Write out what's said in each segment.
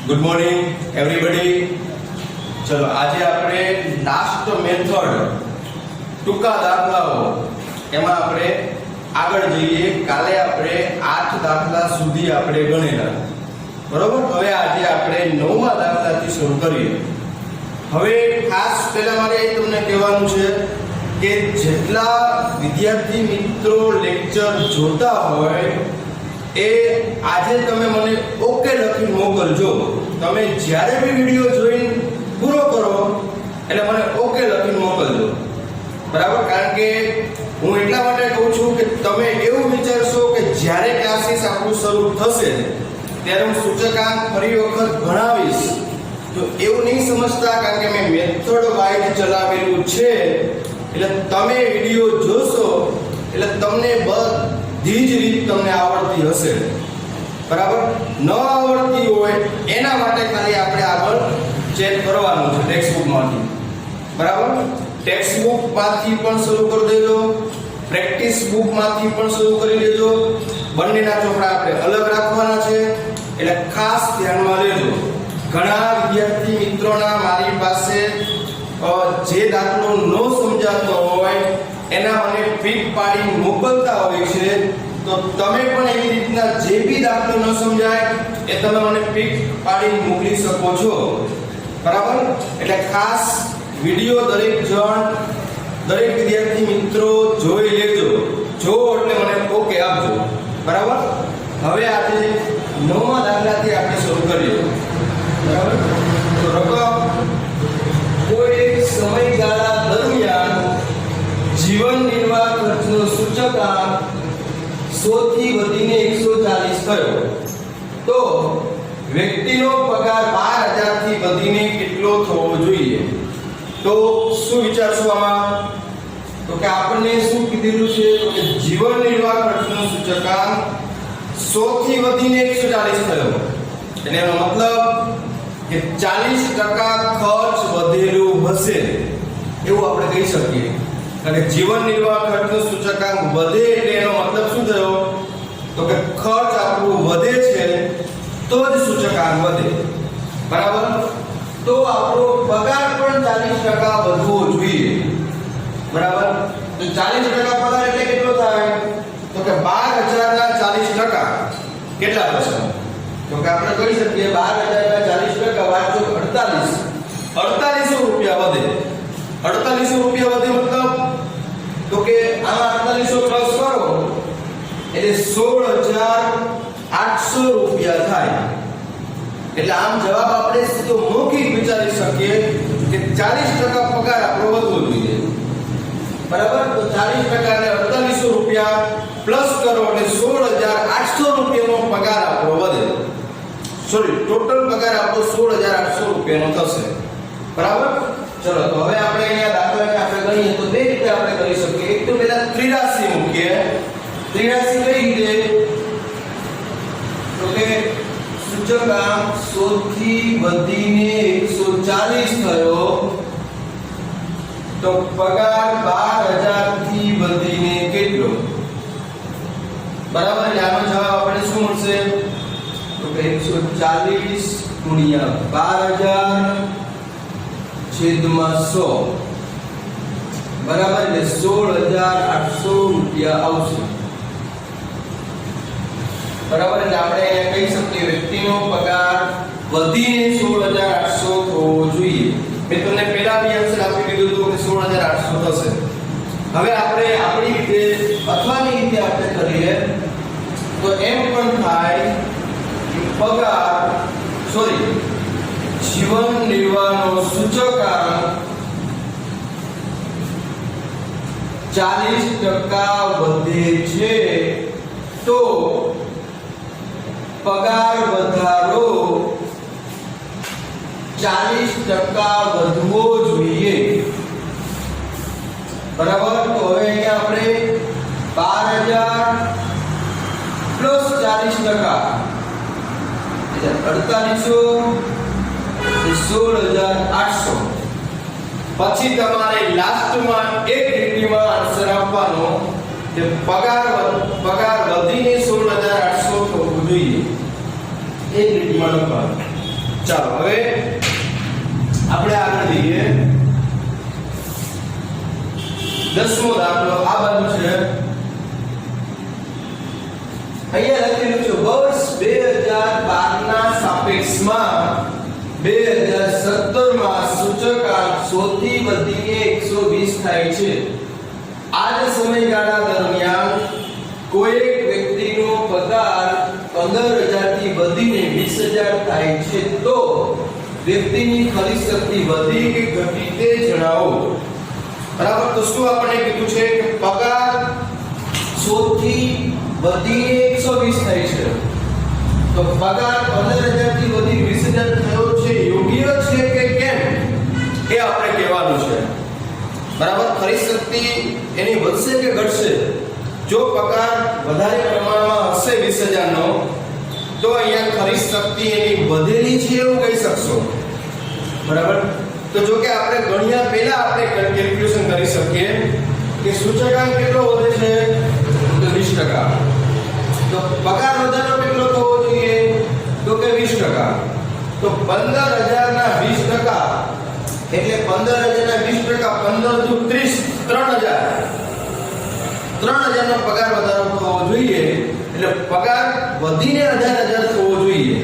Good morning everybody. ચલો આજે આપણે લાસ્ટ મેથડ ટૂંકા દાખલાઓ એમાં આપણે આગળ જઈએ. કાલે આપણે 8 દાખલા સુધી આપણે ગણેલા, બરોબર. હવે આજે આપણે 9મા દાખલાથી શરૂ કરીએ. હવે ખાસ પહેલા મારે તમને કહેવાનું છે કે જેટલા વિદ્યાર્થી મિત્રો લેક્ચર જોતા હોય એ આજે તમે મને ઓકે લખી મોકલજો. તમે જ્યારે બી વિડિયો જોઈને પૂરો કરો એટલે મને ઓકે લખીને મોકલજો, બરાબર. કારણ કે હું એટલા માટે કહું છું કે તમે એવું વિચારશો કે જ્યારે ક્લાસીસ આપણું શરૂ થશે ત્યારે હું સૂચકાંક ફરી વખત ભણાવીશ, તો એવું નહીં સમજતા. કારણ કે મેં મેથડ વાઇઝ ચલાવેલું છે એટલે તમે વિડિયો જોશો એટલે તમને બધી જ રીત તમને આવડતી હશે, બરાબર. ન આવડતી હોય એના માટે ખાલી આપણે આગળ ચેક કરવાનું છે ટેક્સ્ટ બુકમાંથી, બરાબર. ટેક્સ્ટ બુકમાંથી પણ શરૂ કરી દેજો, પ્રેક્ટિસ બુકમાંથી પણ શરૂ કરી દેજો. બંનેના ચોપડા આપણે અલગ રાખવાના છે એટલે ખાસ ધ્યાનમાં લેજો. ઘણા વિદ્યાર્થી મિત્રોના મારી પાસે જે દાખલો ન સમજાતો હોય એના મને પીક પાડી મોકલતા હોય છે, તો તમે પણ એવી રીતના જે બી દાખલો ન સમજાય એ તમે મને પીક પાડી મોકલી શકો છો, બરાબર. એટલે ખાસ વિડિયો દરેક વિદ્યાર્થી મિત્રો જોઈ લેજો. જો એટલે મને ઓકે આપજો, બરાબર. હવે આજે 9મા દાખલાથી આપણે શરૂ કરીએ, બરાબર. તો રકમ કોઈ એક સમયગાળા દરમિયાન જીવન નિર્વાહ ખર્ચનો સૂચકાંક 100 થી વધીને 140 થયો તો વ્યક્તિનો પગાર 12000 થી વધીને કેટલો થવો જોઈએ? તો શું વિચારશો આમાં? તો કે આપણને શું કીધેલું છે કે જીવન નિર્વાહ ખર્ચનો સૂચકાંક 100 થી વધીને 140 થયો, એટલે એનો મતલબ કે 40% ખર્ચ વધેલું હશે એવું આપણે કહી શકીએ. અને જીવન નિર્વાહ ખર્ચનો સૂચકાંક વધે એટલે એનો મતલબ શું થયો? તો કે ખર્ચ આપણું વધે છે તો જ સૂચકાંક વધે, બરાબર. તો આપણો પગાર પણ 40% વધવો જોઈએ, બરાબર. તો 40% પગાર એટલે કેટલો થાય? તો કે 12000 ના 40% કેટલા થશે? તો કે આપણે કહી શકીએ 12000 ના 40% વાંચો 4800 રૂપિયા વધે. 4800 રૂપિયા વધે મતલબ તો કે આમાં 4800 પ્લસ કરો એટલે 16800 રૂપિયા થાય. એટલે આમ જવાબ આપણે સીધો મૌખિક વિચારી શકીએ કે 40% પગાર આપણો વધવો જોઈએ, બરાબર. તો 40% ને 4800 રૂપિયા પ્લસ કરો એટલે 16800 રૂપિયાનો પગાર આપણો વધે. સોરી, ટોટલ પગાર આપણો 16800 રૂપિયાનો થશે, બરાબર. ચલો, તો હવે આપણે અહીંયા દાખલાને આપણે ગણીએ તો બે રીતે આપણે કરી શકીએ. એક તો પહેલા 83 મૂકીએ. 83 કઈ રીતે? તો કે સૂચકાંક 100 થી વધીને 140 થયો તો પગાર 12000 થી વધીને કેટલો? બરાબર. એટલે આનો જવાબ આપણે શું મળશે? તો કે 140 ગુણ્યા 12000 છેદમાં 100, બરાબર. એટલે 16800 રૂપિયા આવશે, બરાબર. એટલે આપણે અહીંયા કહી શકીએ વ્યક્તિનો પગાર વધીને 16800 થવો જોઈએ. મેં તમને પહેલા બી આન્સર આપી દીધું હતું કે 16800 થશે. હવે આપણે આપણી રીતે અથવાની રીતે આપણે કરીએ તો એમ પણ થાય કે પગાર જીવન નિર્વાહનો સૂચકાંક 40% વધે છે તો પગાર વધારો 40% વધવો જોઈએ, બરાબર. તો હવે અહીંયા આપણે 12000 પ્લસ 40% એટલે 16800 પછી તમારે લાસ્ટમાં એક લીટીમાં આન્સર આપવાનો કે પગાર વધીને 16800 થવો જોઈએ. એક લીટીમાં લખવાનું. ચાલો હવે આપણે આગળ જઈએ 10મો દાખલો આ બાજુ છે અહીંયા લખેલું છે વર્ષ 2012 ના સાપેક્ષમાં 2017 માં સૂચકાંક 100 થી વધીને 120 થાય છે. આ જ સમયગાળા દરમિયાન કોઈ એક વ્યક્તિનો પગાર 15000 થી વધીને 20000 થાય છે તો વ્યક્તિની ખરીદ શક્તિ વધી કે ઘટી તે જણાવો. બરાબર. તો શું આપણે કીધું છે કે પગાર 100 થી વધીને 120 થાય છે તો પગાર 15000 થી વધી 20000 થયો છે યોગ્ય છે કે કેમ એ આપણે કહેવાનું છે. બરાબર. ખરીદ શક્તિ એની વધશે કે ઘટશે? જો પગાર વધારે પ્રમાણમાં હશે 20000 નો તો અહીંયા ખરીદ શક્તિ એની વધેલી છે એવું કહી શકશો. બરાબર. તો જો કે આપણે ગણ્યા પહેલા આપણે કેલ્ક્યુલેશન કરી શકીએ કે સૂચકાંક કેટલો વધે છે તો 20%. તો પગાર વધારો કેટલો થવો જોઈએ તો કે 20%. તો 15000 ના 20% એટલે 15000 ના 20% 15 દુ 30 3000 નો પગાર વધારો થવો જોઈએ એટલે પગાર વધીને 18000 થવો જોઈએ.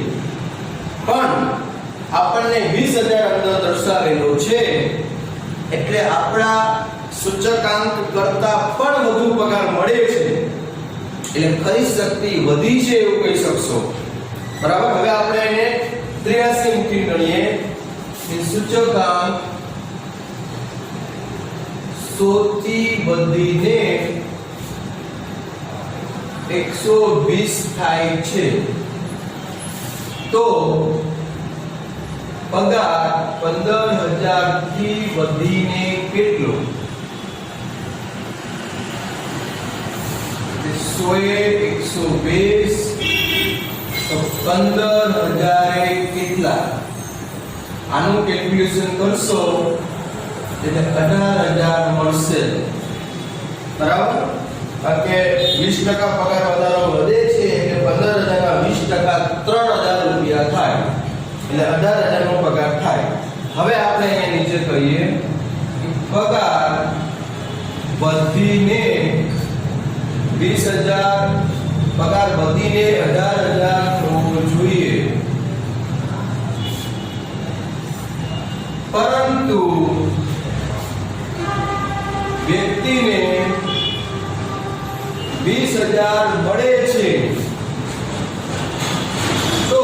પણ આપણને 20000 અંદર દર્શાવેલો છે એટલે આપણા સૂચકાંક કરતા પણ વધુ પગાર મળે છે એટલે ખરીદ શક્તિ વધી છે એવું કહી શકશો. બરાબર. હવે આપણે એને 83 મૂકી ગણીએ કે સૂચકાંક 100 થી વધીને 120 થાય છે તો પગાર 15000 થી વધીને કેટલો? 120 તો 15000 કેટલા? આનું કેલ્ક્યુલેશન કરશો એટલે 18000 મળશે. બરાબર. કારણ કે 20% પગાર વધારો વધે છે એટલે 15000 ના 20% 3000 રૂપિયા થાય એટલે 18000 નો પગાર થાય. હવે આપણે અહીંયા નીચે કહીએ કે પગાર વધીને 20000 પગાર વધીને 18000 થવો જોઈએ પરંતુ વ્યક્તિને 20000 મળે છે તો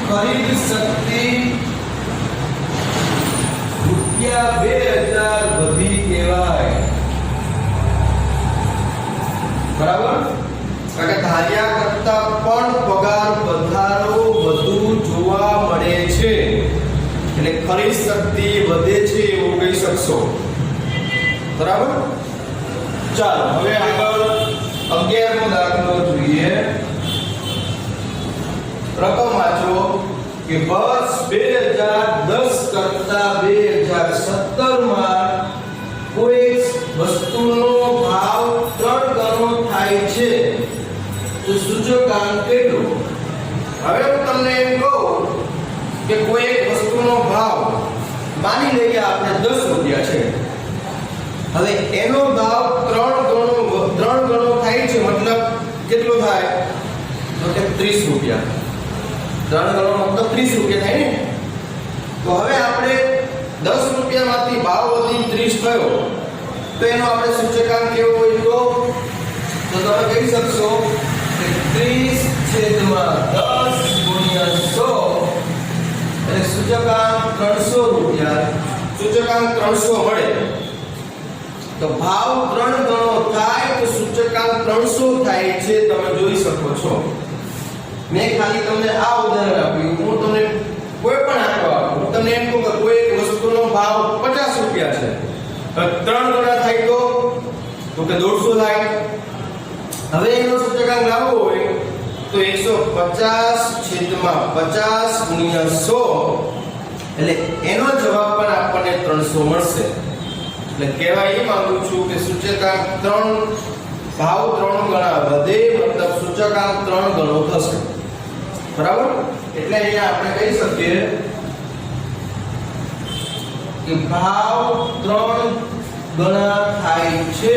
ખરીદ શક્તિ ₹2000 વધી કહેવાય. બરાબર. કારણ કે ધાર્યા કરતા પણ પગાર વધારો વધુ જોવા મળે છે એટલે ખરીદ શક્તિ વધે છે એવું કહી શકશો. બરાબર. ચાલો હવે આગળ 11મો દાખલો જોઈએ. રકમ વાંચો કે વર્ષ 2010 કરતા 2017 માં કોઈ વસ્તુનો ભાવ 3 ગણો થાય છે તો સૂચકાંક કેટલો? હવે હું તમને એમ કહું કે કોઈ એક વસ્તુનો ભાવ માની લઈએ આપણે 10 રૂપિયા છે. હવે એનો ભાવ 3 ગણો થાય છે મતલબ કેટલો થાય તો કે 30 રૂપિયા. 3 ગણો મતલબ 30 રૂપિયા થાય ને. તો હવે આપણે 10 રૂપિયામાંથી ભાવ વધી 30 થયો તો એનો આપણે સૂચકાંક કેવો હોય તો તમે કહી શકશો કે 30/10 × 100 એટલે સૂચકાંક 300 રૂપિયા. સૂચકાંક 300 મળે તો ભાવ 3 ગણો થાય તો સૂચકાંક 300 થાય છે. તમે જોઈ શકો છો. મેં ખાલી તમને આ ઉદાહરણ આપ્યું. હું તમને કોઈ પણ આંકડો આપું. હું તમને એમ કહું કે કોઈ એક વસ્તુનો ભાવ 50 રૂપિયા છે. 3 ગણા થાય તો કે 150 થાય. હવે એનો સૂચકાંક લાવવો હોય તો 150/50 × 100 એટલે એનો જવાબ પણ આપણને 300 મળશે. એટલે કહેવાય એ માંગુ છું કે સૂચકાંક 3 ભાવ 3 ગણા વધે મતલબ સૂચકાંક 3 ગણો થશે બરાબર એટલે અહીંયા આપણે કહી શકીએ કે ભાવ 3 ગણા થાય છે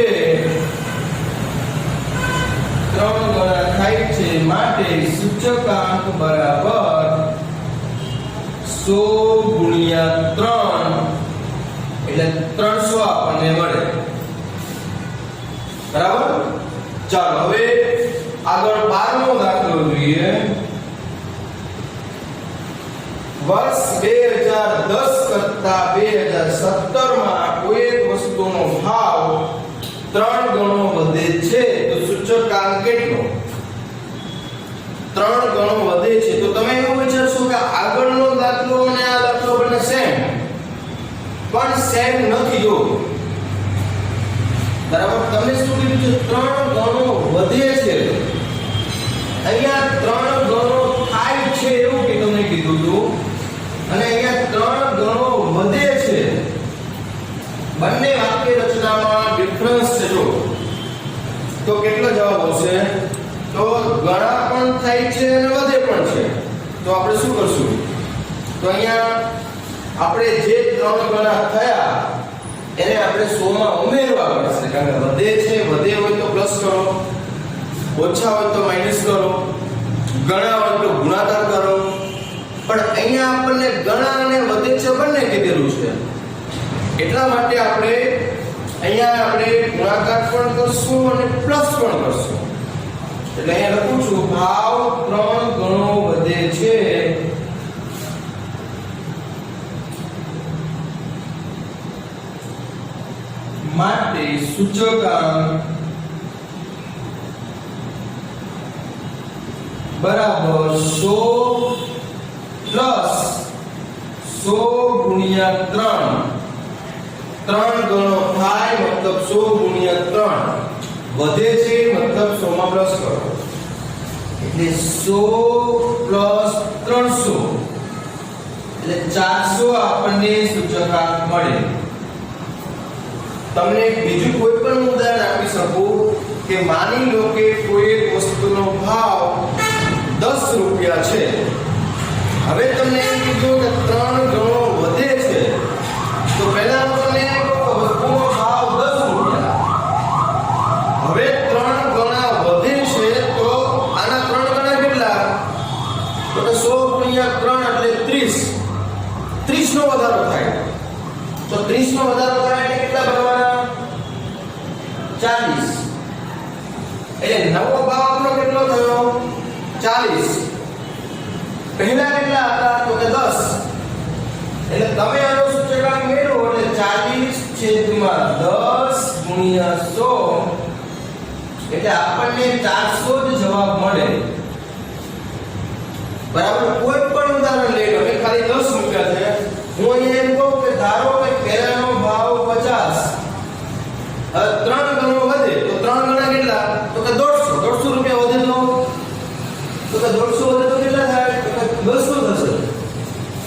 3 ગણા થાય છે માટે સૂચકાંક બરાબર 100 ગુણ્યા 3 એટલે 300 આપણને મળે બરાબર ચાલો હવે આગળ 12મો દાખલો જોઈએ વર્ષ 2010 કરતા 2017 માં કોઈ એક વસ્તુનો ભાવ 3 ગણો વધે છે તો સૂચકાંક કેટલો 3 ગણો વધે છે તો તમે એવું વિચારશો કે આગળનો દાખલો અને આ દાખલો બંને સેમ પણ સેમ નથી જો બરાબર તમને શું કીધું છે 3 ગણો વધે છે અહીંયા 3 ગણો થાય છે એવું કે તમને કીધું હતું અને અહીંયા 3 ગણો વધે છે બંને વાક્ય રચનામાં ડિફરન્સ છે જો તો કેટલો જવાબ આવશે તો ગણા પણ થાય છે અને વધે પણ છે તો આપણે શું કરશું તો અહીંયા આપણે જે 3 ગણા થયા એને આપણે 100 માં ઉમેરવા પડશે કારણ કે વધે હોય તો પ્લસ કરો ઓછા હોય તો માઈનસ કરો ગણા હોય તો ગુણાકાર કરો પણ અહીંયા આપણને ગણા અને વધે છે બંને કીધેલું છે એટલા માટે આપણે અહીંયા આપણે ગુણાકાર પણ કરશું અને પ્લસ પણ કરશું એટલે અહીંયા લખું છું ભાવ 3 ગણો વધે છે માટે સૂચકાંક બરાબર 100 પ્લસ 100 ગુણ્યા 3 ગણો થાય મતલબ 100 ગુણ્યા 3 વધે છે મતલબ 100 માં પ્લસ કરો એટલે 100 પ્લસ 300 એટલે 400 આપણને સૂચકાંક મળે તમને બીજું કોઈ પણ ઉદાહરણ આપી શકું કે માની લો કે કોઈ એક વસ્તુનો ભાવ 10 રૂપિયા છે હવે તમને એમ કીધું કે 3 ગણો વધે છે તો પહેલા તમને વસ્તુનો ભાવ 10 રૂપિયા હવે 3 ગણા વધે છે તો આના 3 ગણા કેટલા તો કે 100 ગુણ્યા 3 એટલે 30 નો વધારો થાય તો 30 નો વધારો થાય એટલે કેટલા બનવાના 40 એટલે નવો ભાવ આપણો કેટલો થયો 40 પહેલા કેટલા હતા તો કે 10 એટલે તમે આનો સૂચકાંક મેળવો એટલે 40 છેદમાં 10 ગુણ્યા 100 એટલે આપણને 400 જ જવાબ મળે બરાબર કોઈ પણ ઉદાહરણ લઈ લો મેં ખાલી 10 મૂક્યા છે હું અહીંયા એમ કહું કે ધારો કે પહેલાનો ભાવ 50 3 ગણો વધે તો 3 ગણા કેટલા તો કે 150 રૂપિયા વધે તો કે 150 વધે તો કેટલા થાય તો કે 200 થશે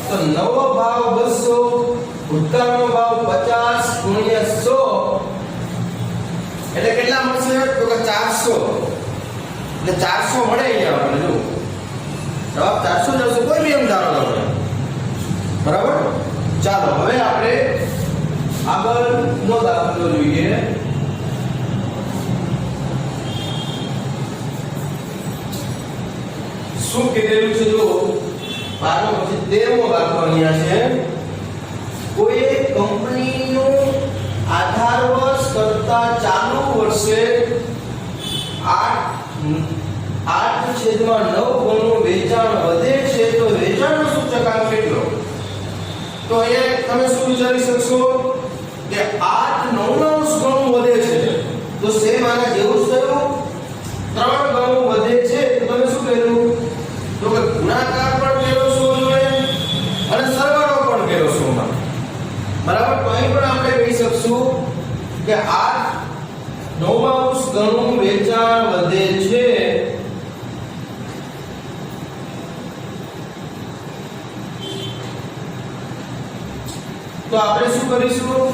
તો નવો ભાવ 200 ભૂતકાળનો ભાવ 50 ગુણ્યા 100 એટલે કેટલા મળશે તો કે 400 એટલે 400 મળે અહીંયા આપણે જો જવાબ 400 જશે કોઈ બી એમ ધારો આપણે બરાબર ચાલો હવે આપણે આગળનો દાખલો જોઈએ શું કીધેલું છે જો 12મો પછી 13મો દાખલો અહીંયા છે કોઈ એક કંપનીનું આધાર વર્ષ કરતા ચાલુ વર્ષે 8/9 ગણું વેચાણ વધે છે તો વેચાણનો સૂચકાંક કેટલો તો અહીંયા તમે શું વિચારી શકશો કે 8/9 ગણું વધે છે તો સેમ આના જેવું જ થયું 3 ગણું વધે છે તો તમે શું કર્યું તો કે ગુણાકાર પણ કર્યો છો જોડે અને સરવાળો પણ કર્યો છો બરાબર તો અહીં પણ આપણે કહી શકશું કે 8/9 ગણું વેચાણ વધે છે તો આપણે શું કરીશું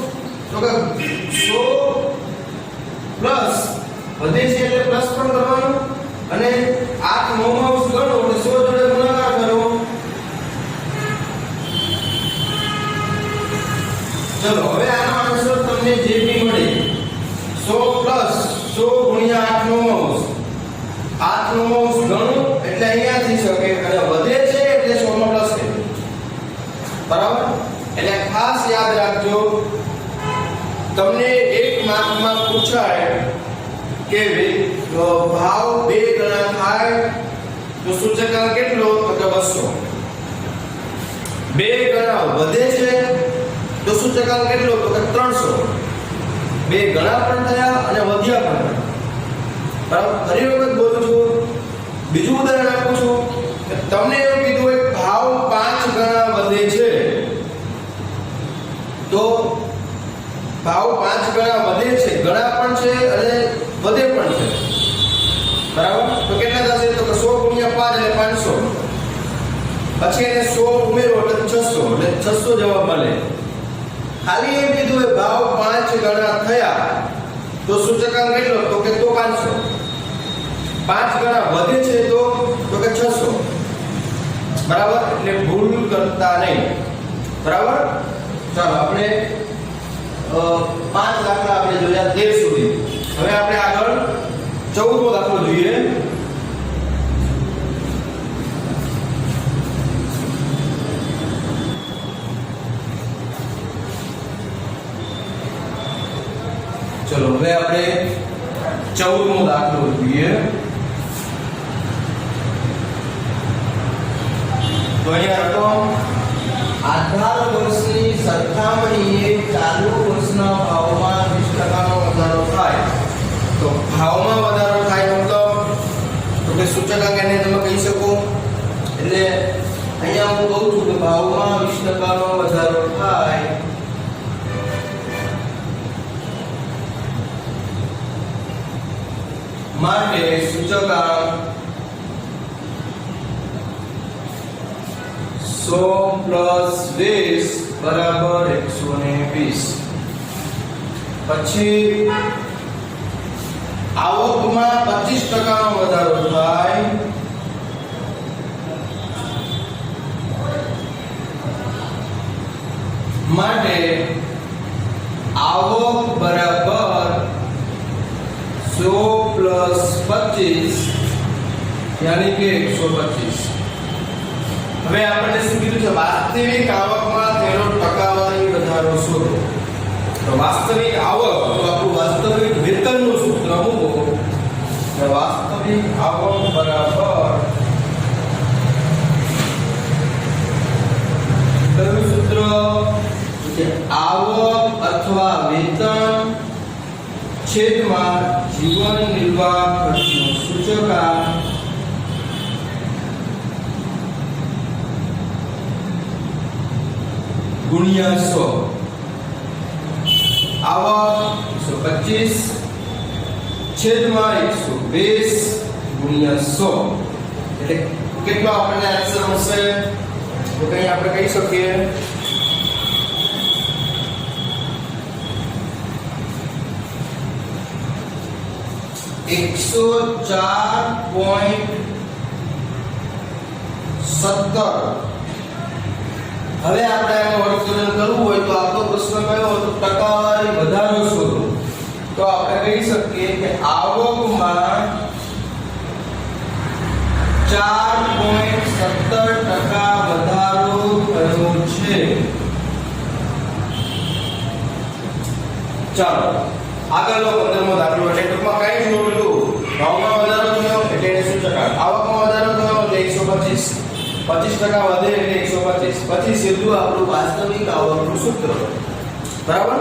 તો કે 100 પ્લસ વધે છે એટલે પ્લસ પણ કરવાનું અને 8 9 ગણો એટલે 100 જોડે ગુણાકાર કરો. ચલો હવે આનો આન્સર તમને જે બી મળે 100 પ્લસ 100 ગુણ્યા 8 9 ગણો એટલે અહીંયા થઈ શકે અને વધે છે એટલે 100 નો પ્લસ છે. બરાબર? એટલે ખાસ યાદ રાખજો તમને એક માર્કમાં પૂછાય કે ભાવ 2 ગણા થાય તો સૂચકાંક કેટલો તો કે 200. 2 ગણા વધે છે તો સૂચકાંક કેટલો તો કે 300. 2 ગણા પણ થયા અને વધ્યા પણ. બરાબર? ફરી વખત બોલું છું. બીજું ઉદાહરણ આપું છું કે તમને એવું કીધું હોય ભાવ 5 ગણા વધે છે તો ભાવ 5 ગણા વધે છે, ગણા પણ છે અને વધે પણ છે. બરાબર? તો કેટલા થશે તો કે 100 ગુણ્યા 5 એટલે 500. પછી એને 100 ઉમેરો એટલે 600 એટલે 600 જવાબ મળે. ખાલી એમ કીધું હોય ભાવ 5 ગણા થયા તો સૂચકાંક કેટલો તો કે 500. 5 ગણા વધે છે તો કે 600. બરાબર? એટલે ભૂલ કરતા નહીં. બરાબર? ચાલો આપણે 5 દાખલા આપણે જોયા 13 સુધી. હવે આપણે આગળ 14મો દાખલો જોઈએ. ચલો હવે આપણે 14મો દાખલો જોઈએ. તો અહીંયા રકમ આધાર વર્ષની સરખામણીએ ચાલુ વર્ષના ભાવમાં 20% નો વધારો થાય. તો ભાવમાં વધારો થાય મતલબ તો કે સૂચકાંક એને તમે કહી શકો. એટલે અહીંયા હું કહું છું કે ભાવમાં 20% નો વધારો થાય માટે સૂચકાંક 100 પ્લસ 20 બરાબર 120. પછી આવકમાં 25% નો વધારો થાય માટે આવક બરાબર 100 પ્લસ 25 યાની કે 125. હવે આપણે શું કીધું છે વાસ્તવિક આવકમાં તેનો ટકાવારી વધારો શોધો. તો વાસ્તવિક આવક તો આપણું વાસ્તવિક વેતનનું સૂત્ર મૂકો. તો વાસ્તવિક આવક બરાબર કયું સૂત્ર કે આવક અથવા વેતન છેદમાં જીવન નિર્વાહ ખર્ચનો સૂચકાંક ગુણ્યા 100. આવક 125 છેદમાં 120 ગુણ્યા 100 એટલે કેટલો આપણને આન્સર મળશે તો કઈ આપણે કહી શકીએ 104.17. હવે આપણે આનું અર્થઘટન કરવું હોય તો આપણો પ્રશ્ન કયો હતો ટકાવારી વધારો શોધો. તો આપણે કહી શકીએ કે આવકમાં 4.17% વધારો થયો છે. ચાલો આગળનો 15મો દાખલો એટલે ટૂંકમાં કઈ જ નહોતું. ભાવમાં વધારો થયો એટલે એને સૂચકાંક, આવકમાં વધારો થયો એટલે 125, 25% વધે એટલે 125. પછી સીધું આપણું વાસ્તવિક આવકનું સૂત્ર. બરાબર?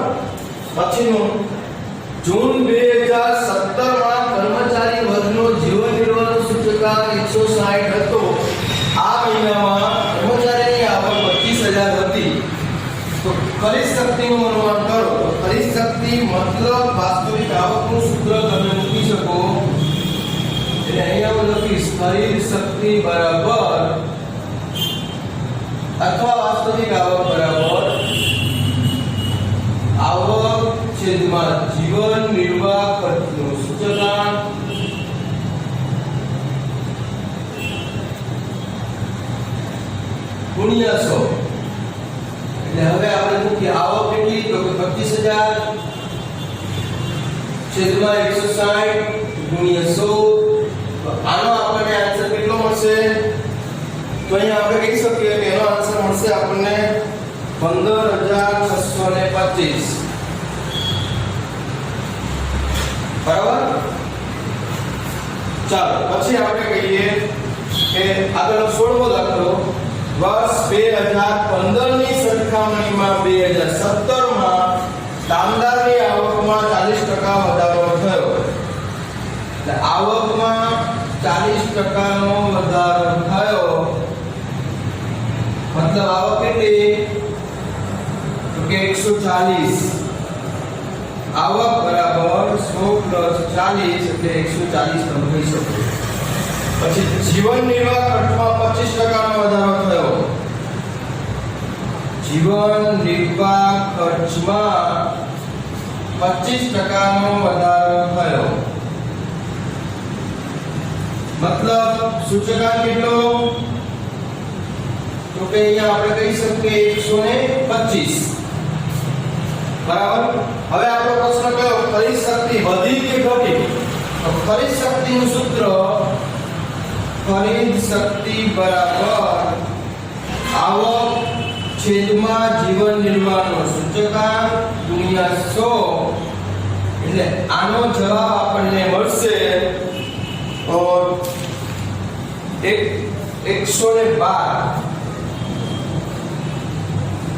પછીનું જૂન 2017 માં કર્મચારી વર્ગનો જીવન નિર્વાહનો સૂચકાંક 160 હતો. આ મહિનામાં કર્મચારીની આવક 25000 હતી. તો ખરીદ શક્તિનું અનુમાન કરો. તો ખરીદ શક્તિ મતલબ વાસ્તવિક આવકનું સૂત્ર તમે મૂકી શકો. એટલે અહીંયા હું લખીશ ખરીદ શક્તિ બરાબર અથવા વાસ્તવિક આવક બરાબર આવક છેદમાં જીવન નિર્વાહ ખર્ચનો સૂચકાંક ગુણ્યા 100 એટલે હવે આપણે મૂકીએ આવક કેટલી તો કે 25000 છેદમાં 160 ગુણ્યા 100 તો આનો આપણને આન્સર કેટલો મળશે તો અહીંયા આપણે કહી શકીએ કે એનો આન્સર મળશે આપણને 15625 બરાબર ચાલો પછી આપણે કહીએ કે આગળનો 16મો દાખલો વર્ષ 2015 ની સરખામણીમાં 2017 માં કામદારની આવકમાં 40% વધારો થયો એટલે આવકમાં 40% નો વધારો થયો मतलब आवक કેટલી તો કે 140 આવક બરાબર 100 + 40 એટલે 140 તમે કહી શકો પછી જીવન નિર્વાહ ખર્ચમાં 25% નો વધારો થયો જીવન નિર્વાહ ખર્ચમાં 25% નો વધારો થયો मतलब સૂચકાંક કેટલો તો કે અહીંયા આપણે કહી શકીએ 125 બરાબર હવે આપણો પ્રશ્ન કયો ખરીદ શક્તિ વધી કે ઘટી તો ખરીદ શક્તિનું સૂત્ર ખરીદ શક્તિ બરાબર આવક છેદમાં જીવન નિર્વાહનો સૂચકાંક ગુણ્યા 100 એટલે આનો જવાબ આપણને મળશે તો 112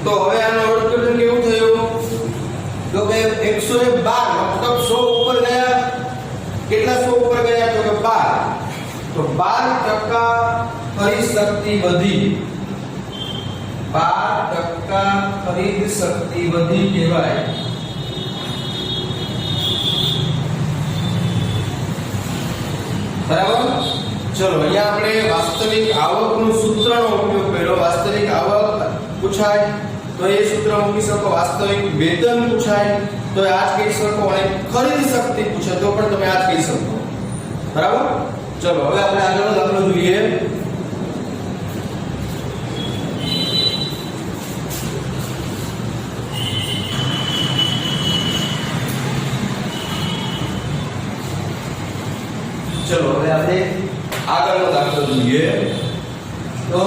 तो હવે આનો અર્થઘટન કેવું થયું તો કે 112 મતલબ 100 ઉપર ગયા કેટલા 100 ઉપર ગયા તો કે 12 તો 12% ખરીદ શક્તિ વધી 12% ખરીદ શક્તિ વધી કહેવાય બરાબર ચલો અહીંયા આપણે વાસ્તવિક આવકનું સૂત્રનો ઉપયોગ કર્યો વાસ્તવિક આવક પૂછાય તો એ સૂત્ર મૂકી શકો વાસ્તવિક વેતન પૂછાય તો આ જ કહી શકો અને ખરીદ શક્તિ પૂછે તો પણ તમે આ જ કહી શકો બરાબર ચલો હવે આપણે આગળનો દાખલો જોઈએ ચલો હવે આપણે આગળનો દાખલો જોઈએ તો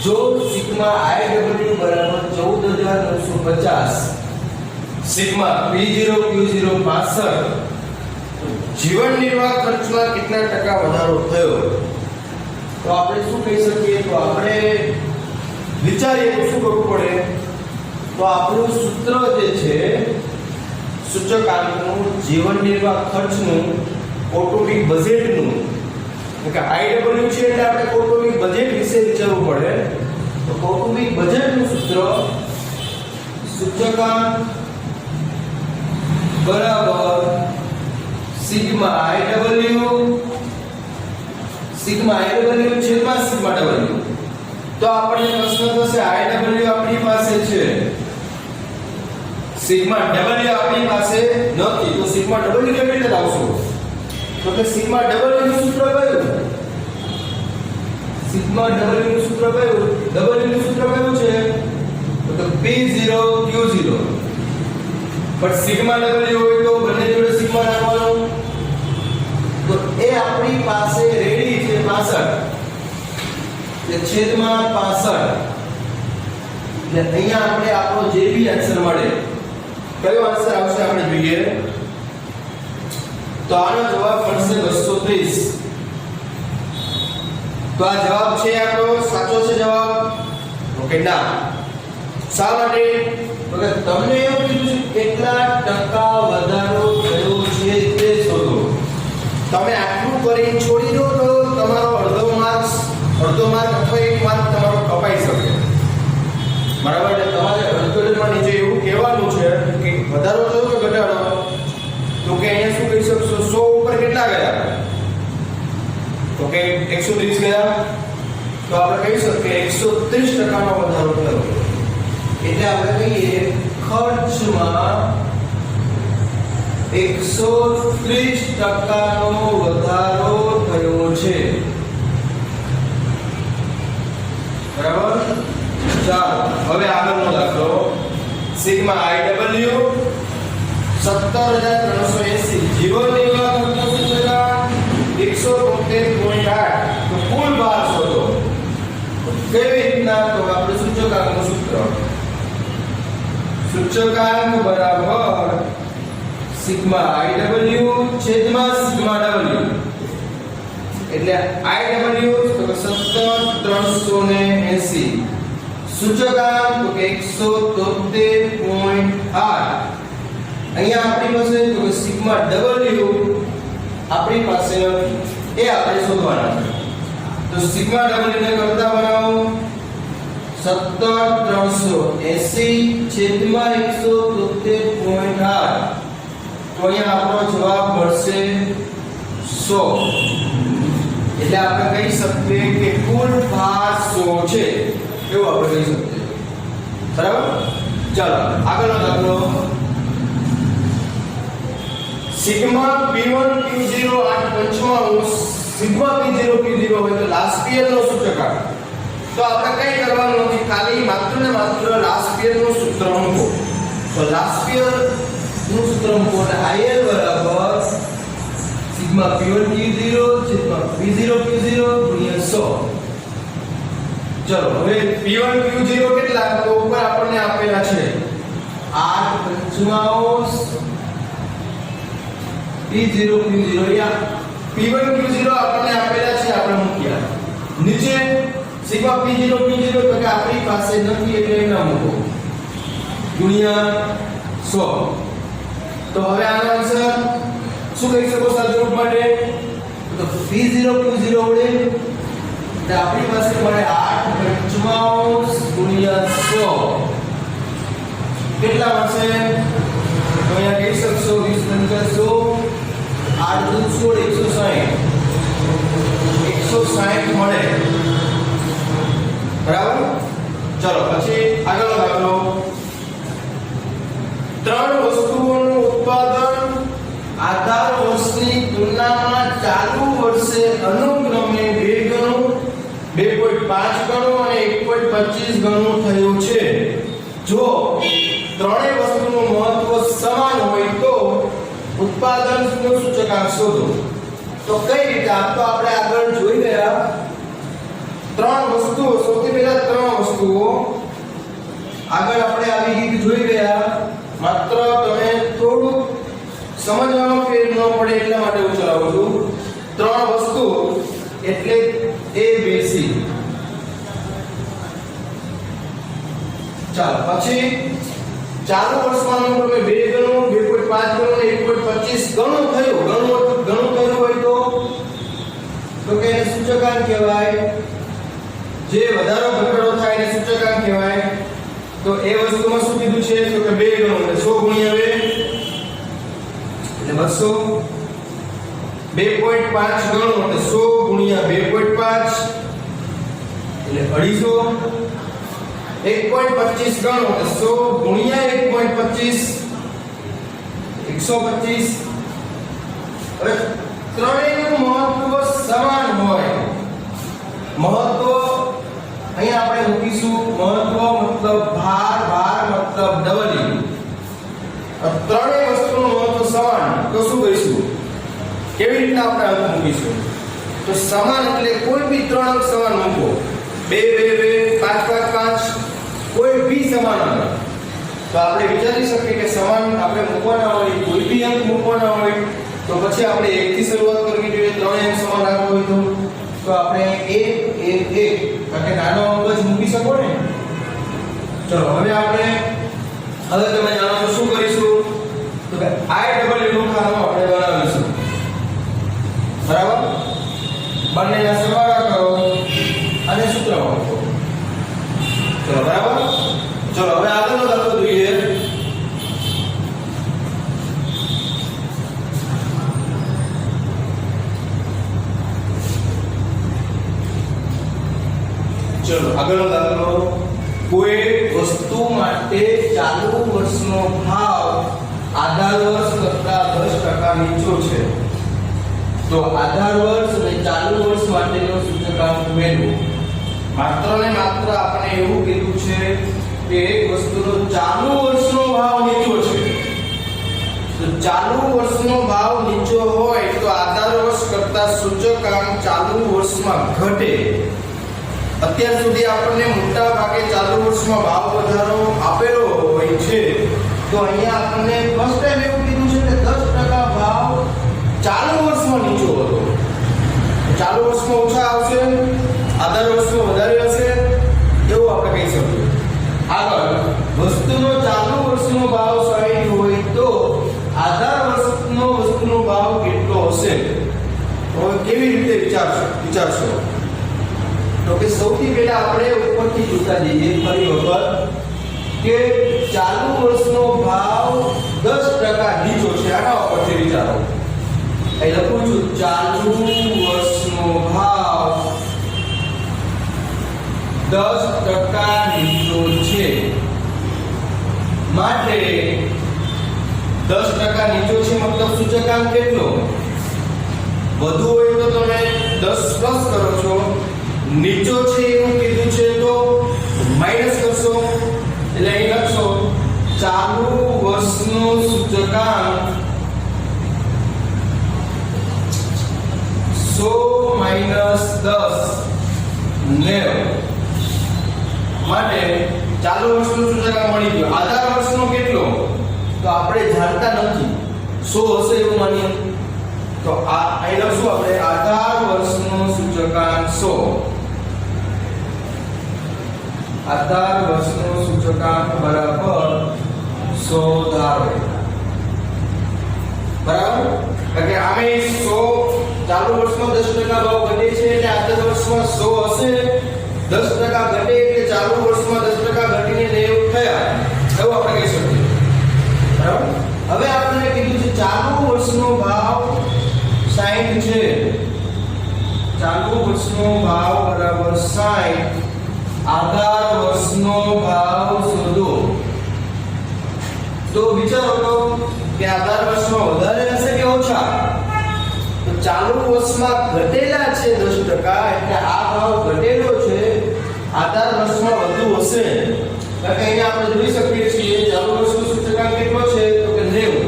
जो सिग्मा IW बराबर 14950 सिग्मा P0 Q0 62 जीवन निर्वाह खर्चમાં કેટલા ટકા વધારો થયો તો આપણે શું કહી શકીએ તો આપણે વિચારીએ તો શું કરવું પડે તો આપણું સૂત્ર જે છે સૂચકાંકનું જીવન નિર્વાહ ખર્ચનું કૌટુંબિક બજેટનું કે IW છે એટલે આપણે કૌટુંબિક બજેટ વિશે વિચારવું પડે તો કૌટુંબિક બજેટનું સૂત્ર સૂચકાંક બરાબર સિગ્મા IW છેદમાં સિગ્મા W તો આપણને પ્રશ્ન થશે IW આપણી પાસે છે સિગ્મા W આપણી પાસે નથી તો સિગ્મા W કેવી રીતે લાવશો તો કે સિગ્મા W નું સૂત્ર કયું સિગ્મા W નું સૂત્ર કયું W નું સૂત્ર કયું છે તો P0 Q0 પણ સિગ્મા W હોય તો બંને જોડે સિગ્મા રાખવાનો તો એ આપણી પાસે રેડી છે 65 એટલે છેદમાં 65 એટલે અહીંયા આપણે આપણો જે બી આન્સર મળે કયો આન્સર આવશે આપણે જોઈએ તો આનો જવાબ મળશે 230 તો આ જવાબ છે આપણો સાચો છે જવાબ ઓકે ના શા માટે તો કે તમને એવું કીધું છે કેટલા ટકા વધારો થયો છે તે શોધો તમે આટલું કરીને છોડી દો તો તમારો અડધો માર્ક અથવા 1 માર્ક તમારો કપાઈ શકે બરાબર એટલે તમારે અર્થઘટનમાં નીચે એવું કહેવાનું છે કે વધારો થયો કે ઘટાડો તો કે અહીંયા શું કહી શકશો 100 ઉપર કેટલા ગયા તો કે 130 ગયા તો આપણે કહી શકીએ 130% નો વધારો થયો એટલે આપણે કહીએ ખર્ચમાં 130% નો વધારો થયો છે બરાબર સિગ્મા IW 17380 જીવનની વાત સૂચકાંક 173.8 તો કુલ ભાર શોધો કેવી રીતના તો આપણે સૂચકાંકનું સૂચકાંક બરાબર સિગ્મા IW છેદમાં સિગ્મા W એટલે IW તો 17380 સૂચકાંક તો કે 173.8 અહીંયા આપણી પાસે તો કે સિગ્મા W આપણી પાસે એ આપણે શોધવાના છે તો સિગ્મા W ને કરતા બનાવો 17380 છેદમાં 173.8 તો અહીંયા આપણો જવાબ મળશે 100 એટલે આપણે કહી શકીએ કે કુલ ભાર 100 છે એવું આપણે કહી શકીએ બરાબર ચાલો આગળનો દાખલો sigma P1 Q0 895 sigma P0 Q0 હોય તો લાસ્ટ પિયર નો સૂચકાંક તો આપણે કઈ કરવાનું નથી ખાલી માત્ર ને માત્ર લાસ્ટ પિયર નું સૂત્ર મૂકો તો લાસ્ટ પિયર નું સૂત્ર મૂકો એટલે IL બરાબર sigma P1 Q0 sigma P0 Q0 ગુણ્યા 100 ચલો હવે P1 Q0 કેટલા તો ઉપર આપણને આપેલા છે 895 P0 Q0 યા P1 Q0 આપણને આપેલા છે આપણે મૂક્યા નીચે સિગ્મા P0 Q0 તો કે આપણી પાસે નથી એટલે ના મૂકો ગુણ્યા 100 તો હવે આનો આન્સર શું કહી શકો સાદુરૂપ માટે તો P0 Q0 વડે તો આપણી પાસે મળે 895 ગુણ્યા 100 કેટલા મળશે તો અહીંયા કહી શકશો 20 8 દૂ 16 160 મળે બરાબર ચલો પછી આગળનો દાખલો ત્રણ વસ્તુઓનું ઉત્પાદન આધાર વર્ષની તુલનામાં ચાલુ વર્ષે અનુક્રમે 2 ગણું 2.5 ગણું અને 1.25 ગણું થયું છે જો ત્રણેય વસ્તુનું મહત્વ સમાન હોય તો ઉત્પાદનનું સૂચકાંક શોધો તો કઈ રીતે આમ તો આપણે આગળ જોઈ ગયા ત્રણ વસ્તુઓ સૌથી પહેલા ત્રણ વસ્તુઓ આગળ આપણે આવી રીતે જોઈ ગયા માત્ર તમે થોડું સમજવામાં ફેર ન પડે એટલા માટે હું ચલાવું છું ત્રણ વસ્તુ એટલે ABC ચાલો પછી ચાલુ વર્ષમાં અનુક્રમે 2 ગણું 2.5 ગણું અને 1.25 ગણું થયું થયું હોય તો કે એને સૂચકાંક કહેવાય જે વધારો ઘટાડો થાય એને સૂચકાંક કહેવાય તો એ વસ્તુમાં શું કીધું છે તો કે 2 ગણું એટલે 100 ગુણ્યા 2 એટલે 200 2.5 ગણું એટલે 100 ગુણ્યા 2.5 એટલે 250 1.25 ગણો એટલે 100 ગુણ્યા 1.25 125 હવે ત્રણેયનું મહત્વ સમાન હોય મહત્વ અહીંયા આપણે મૂકીશું મહત્વ મતલબ ભાર મતલબ ડબલ ત્રણેય વસ્તુનું મહત્વ સમાન તો શું કહીશું કેવી રીતે આપણે અંક મૂકીશું તો સમાન એટલે કોઈ બી ત્રણ અંક સમાન મૂકો 2 2 2 5 5 5 કોઈ બી સમાન અંક તો આપણે વિચારી શકીએ કે સમાન આપણે મૂકવાના હોય કોઈ બી અંક મૂકવાના હોય તો પછી આપણે 1 થી શરૂઆત કરવી જોઈએ ત્રણ અંક સમાન રાખવા હોય તો આપણે 1 1 1 એટલે નાનો અંક જ મૂકી શકો ને ચલો હવે તમે જાણો છો શું કરીશું તો કે IW નું ખાનું આપણે બનાવીશું બરાબર બંનેના સરવાળા કરો અને સૂત્ર મૂકો ચલો બરાબર ચલો હવે આગળનો દાખલો જોઈએ ચલો આગળનો દાખલો કોઈ વસ્તુ માટે ચાલુ વર્ષનો ભાવ આધાર વર્ષ કરતા 10% નીચો છે તો આધાર વર્ષ અને ચાલુ વર્ષ માટેનો સૂચકાંક મેળવો માત્ર ને માત્ર આપણે એવું કીધું છે કે એક વસ્તુનો ચાલુ વર્ષનો ભાવ નીચો છે, તો ચાલુ વર્ષનો ભાવ નીચો હોય તો આધાર વર્ષ કરતા સૂચકાંક ચાલુ વર્ષમાં ઘટે. અત્યાર સુધી આપણને મોટા ભાગે ચાલુ વર્ષમાં ભાવ વધારો આપેલો હોય છે, તો અહીંયા આપણને ફર્સ્ટ ટાઈમ એવું કીધું છે કે 10% ભાવ ચાલુ વર્ષમાં નીચો હતો. ચાલુ વર્ષમાં ઓછા આવશે, આધાર વર્ષમાં વધારે હશે, એવું આપણે કહી શકીએ. આગળ વસ્તુનો ચાલુ વર્ષનો ભાવ 60 હોય તો આધાર વસ્તુનો ભાવ કેટલો હશે? હવે કેવી રીતે વિચારશો? તો કે સૌથી પહેલા આપણે ઉપરથી જોતા જઈએ ફરી વખત કે ચાલુ વર્ષનો ભાવ 10% નીચો છે. આના ઉપરથી વિચારો. અહીં લખું છું ચાલુ વર્ષનો ભાવ 10% નીચો છે, માટે 10% નીચો છે મતલબ સૂચકાંક કેટલો? વધુ હોય તો તમે 10 પ્લસ કરો છો, નીચો છે એવું કીધું છે તો માઈનસ કરશો. એટલે અહીં લખશો ચાલુ વર્ષનો સૂચકાંક 100 માઈનસ 10 90, માટે ચાલુ વર્ષનો સૂચકાંક મળી ગયો. આધાર વર્ષનો કેટલો તો આપણે જાણતા નથી, 100 હશે એવું માનીએ તો આ અહીં લખશું આપણે આધાર વર્ષનો સૂચકાંક 100. આધાર વર્ષનો સૂચકાંક બરાબર 100 ધારો. બરાબર? એટલે આમે 100 ચાલુ વર્ષમાં 10% ભાવ ઘટે છે એટલે આધાર વર્ષમાં 100 હશે. 10% ઘટે એટલે ચાલુ વર્ષમાં 10% ઘટીને 90 થયા, એવું આપણે કહી શકીએ. બરાબર? હવે આપણે કીધું છે ચાલુ વર્ષનો ભાવ 60 છે. ચાલુ વર્ષનો ભાવ બરાબર 60. આધાર વર્ષનો ભાવ શોધો. તો વિચારો તો કે આધાર વર્ષમાં વધારે હશે કે ઓછા? તો ચાલુ વર્ષમાં ઘટેલા છે 10%, એટલે આ ભાવ ઘટેલો છે. આધાર વર્ષમાં વધુ હશે, કારણ કે અહીંયા આપણે જોઈ શકીએ છીએ ચાલુ વર્ષનો સૂચકાંક કેટલો છે તો કે 90,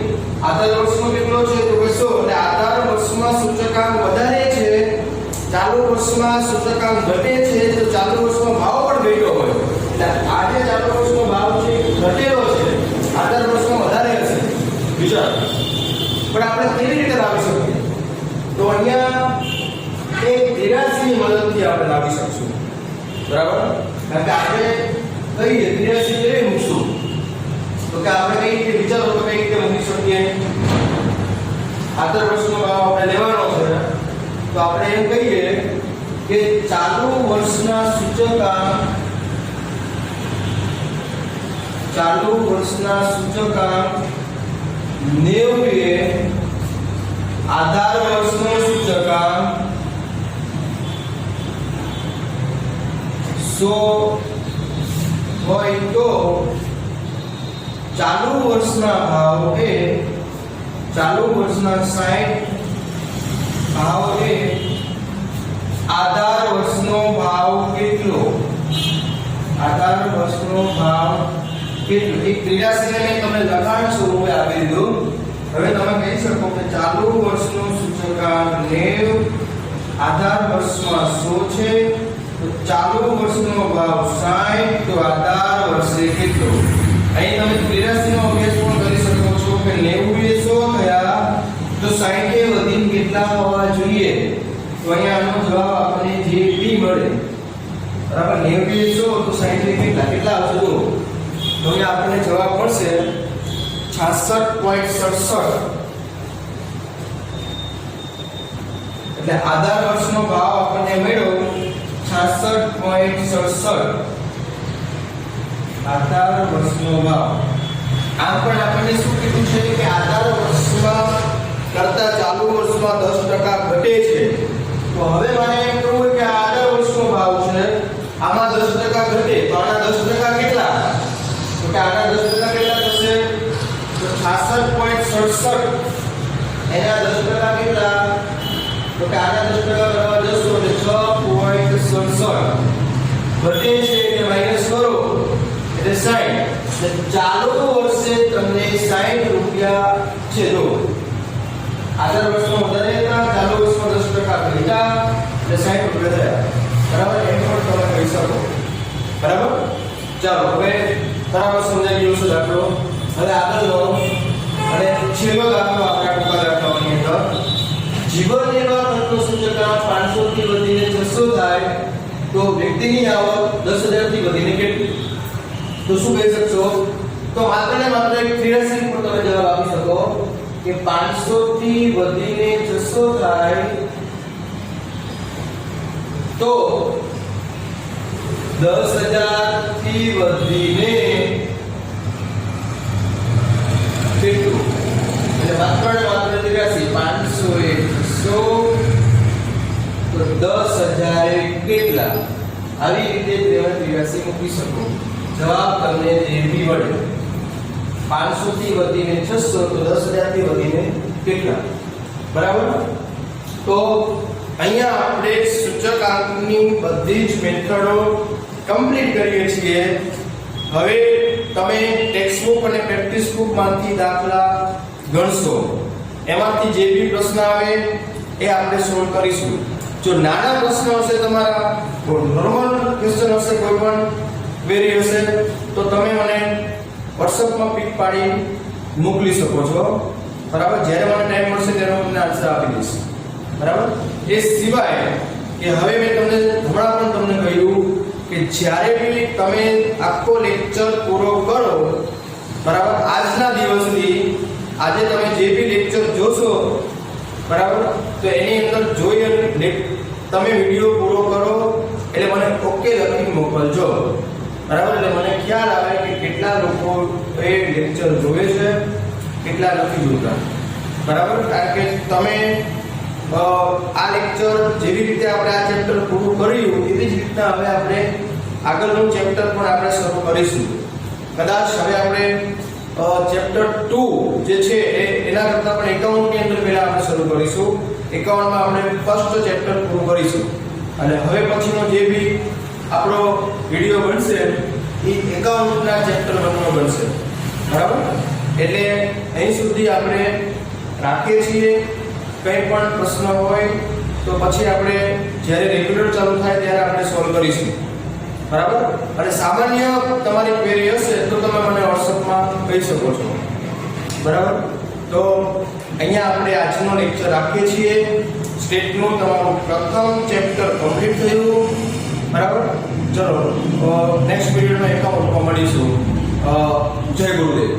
આધાર વર્ષમાં કેટલો છે તો કે 100. એટલે આધાર વર્ષમાં સૂચકાંક વધારે છે, ચાલુ વર્ષમાં સૂચકાંક ઘટે છે, તો ચાલુ વર્ષમાં ભાવ પણ ઘટ્યો હોય. એટલે આ જે ચાલુ વર્ષનો ભાવ છે ઘટેલો છે, આધાર વર્ષમાં વધારે હશે. વિચાર પણ આપણે કેવી રીતે લાવી શકીએ? તો અહીંયા એક નિરાશીની મદદથી આપણે લાવી શકશું. બરાબર? કારણ કે આપણે કઈ નિરાશી કેવી મૂકશું? તો કે આપણે કઈ રીતે વિચારો તો કઈ રીતે મૂકી શકીએ? આધાર વર્ષનો ભાવ આપણે લેવાનો છે, તો આપણે એમ કહીએ કે ચાલુ વર્ષના સૂચકાંક 90 એ આધાર વર્ષનો સૂચકાંક 100 હોય તો ચાલુ વર્ષના ભાવ એ ચાલુ વર્ષના 60 ભાવ એ આધાર વર્ષનો ભાવ કેટલો? આધાર વર્ષનો ભાવ કેટલો? એક ક્રિયાશીલને મેં તમને લખાણ સ્વરૂપે આપી દીધું. હવે તમે કહી શકો કે ચાલુ વર્ષનો સૂચકાંક 90, આધાર વર્ષમાં 100 છે, તો ચાલુ વર્ષનો ભાવ 60, તો આધાર વર્ષે કેટલો? અહીં તમે ક્રિયાશીલનો અભ્યાસ પણ કરી શકો છો કે 90 એ 100 થયા, તો 60 એ વધીને કેટલા હોવા જોઈએ? તો અહીંયા આનો જવાબ આપણને જે બી મળે. બરાબર? 90 એ 100 તો 60 એ કેટલા આવશે? તો અહીંયા આપણને જવાબ મળશે 66.67. એટલે આધાર વર્ષનો ભાવ આપણને મળ્યો 66.67. આધાર વર્ષનો ભાવ. આમ પણ આપણને શું કીધું છે કે આધાર વર્ષમાં કરતા ચાલુ વર્ષમાં 10% ઘટે છે. તો હવે મારે એમ કહું કે આધાર વર્ષનો ભાવ છે, આમાં 10% ઘટે તો આના 10% કેટલા? તો કે આના 10% કેટલા થશે? તો 66.67. એના 10% કેટલા? તો કે આના 10% બરાબર 10 એટલે 6.67. ઘટે છે એટલે માઈનસ કરો એટલે 60 એટલે ચાલુ વર્ષે તમને 60 રૂપિયા છે જો આગળ વર્ષમાં વધારે હતા ચાલુ વર્ષમાં 10% ઘટ્યા એટલે 60 રૂપિયા થયા બરાબર એમ પણ તમે કહી શકો બરાબર ચાલો હવે બરાબર સમજાઈ ગયો છે દાખલો હવે આગળનો અને છેલ્લો દાખલો આપણે ટૂંકા દાખલાની અંદર જીવન નિર્વાહ ખર્ચનો સૂચકાંક 500 થી વધીને 600 થાય તો વ્યક્તિની આવક 10000 થી વધીને કેટલી તો શું કહી શકશો તો માત્ર ને માત્ર એક 83 પર તમે જવાબ આપી શકો કે 500 થી વધીને 600 થાય તો 10000 થી વધીને કેટલું એટલે માત્ર ને માત્ર 83 500 એ 600 તો 10000 એ કેટલા આવી રીતે 83 મૂકી શકો જવાબ તમને જે બી મળે 500 થી વધીને 600 તો 10000 થી વધીને કેટલા બરાબર તો અહીંયા આપણે સૂચકાંકની બધી જ મેથડો કમ્પ્લીટ કરીએ છીએ હવે તમે ટેક્સ્ટ બુક અને પ્રેક્ટિસ બુક માંથી દાખલા ગણશો એમાંથી જે બી પ્રશ્ન આવે એ આપણે સોલ્વ કરીશું જો નાના પ્રશ્નો હશે તમારા નોર્મલ ક્વેશ્ચન હશે કોઈ પણ વેરી હશે તો તમે મને WhatsApp માં પિક પાડી મોકલી શકો છો બરાબર જ્યારે મને ટાઈમ મળશે ત્યારે હું તમને આન્સર આપી દઈશ બરાબર એ સિવાય કે હવે મેં તમને હમણાં પણ તમને કહ્યું કે જ્યારે બી તમે આખો લેક્ચર પૂરો કરો બરાબર આજના દિવસથી આજે તમે જે બી લેક્ચર જોશો બરાબર તો એની અંદર જોઈ અને તમે વિડિયો પૂરો કરો એટલે મને ઓકે લખીને મોકલજો બરાબર એટલે મને ખ્યાલ આવે કે કેટલા લોકો એ લેક્ચર જોવે છે કેટલા નથી જોતા બરાબર કારણ કે તમે આ લેક્ચર જેવી રીતે આપણે આ ચેપ્ટર પૂરું કર્યું એવી જ રીતના હવે આપણે આગળનું ચેપ્ટર પણ આપણે શરૂ કરીશું કદાચ હવે આપણે ચેપ્ટર 2 જે છે એના કરતાં પણ એકાઉન્ટની અંદર પહેલા આપણે શરૂ કરીશું એકાઉન્ટમાં આપણે ફર્સ્ટ ચેપ્ટર પૂરું કરીશું અને હવે પછીનો જે બી આપણો વિડિયો બનશે એ એકાઉન્ટના ચેપ્ટર 1 નો બનશે બરાબર એટલે અહીં સુધી આપણે રાખીએ છીએ કંઈ પણ પ્રશ્ન હોય તો પછી આપણે જ્યારે રેગ્યુલર ચાલુ થાય ત્યારે આપણે સોલ્વ કરીશું બરાબર અને સામાન્ય તમારી ક્વેરી હશે તો તમે મને WhatsApp માં કહી શકો છો બરાબર તો અહીંયા આપણે આજનો લેક્ચર રાખીએ છીએ સ્ટેટનું તમારું પ્રથમ ચેપ્ટર કમ્પ્લીટ થયું બરાબર ચલો નેક્સ્ટ પીરિયડમાં એકાઉન્ટમાં મળીશું જય ગુરુદેવ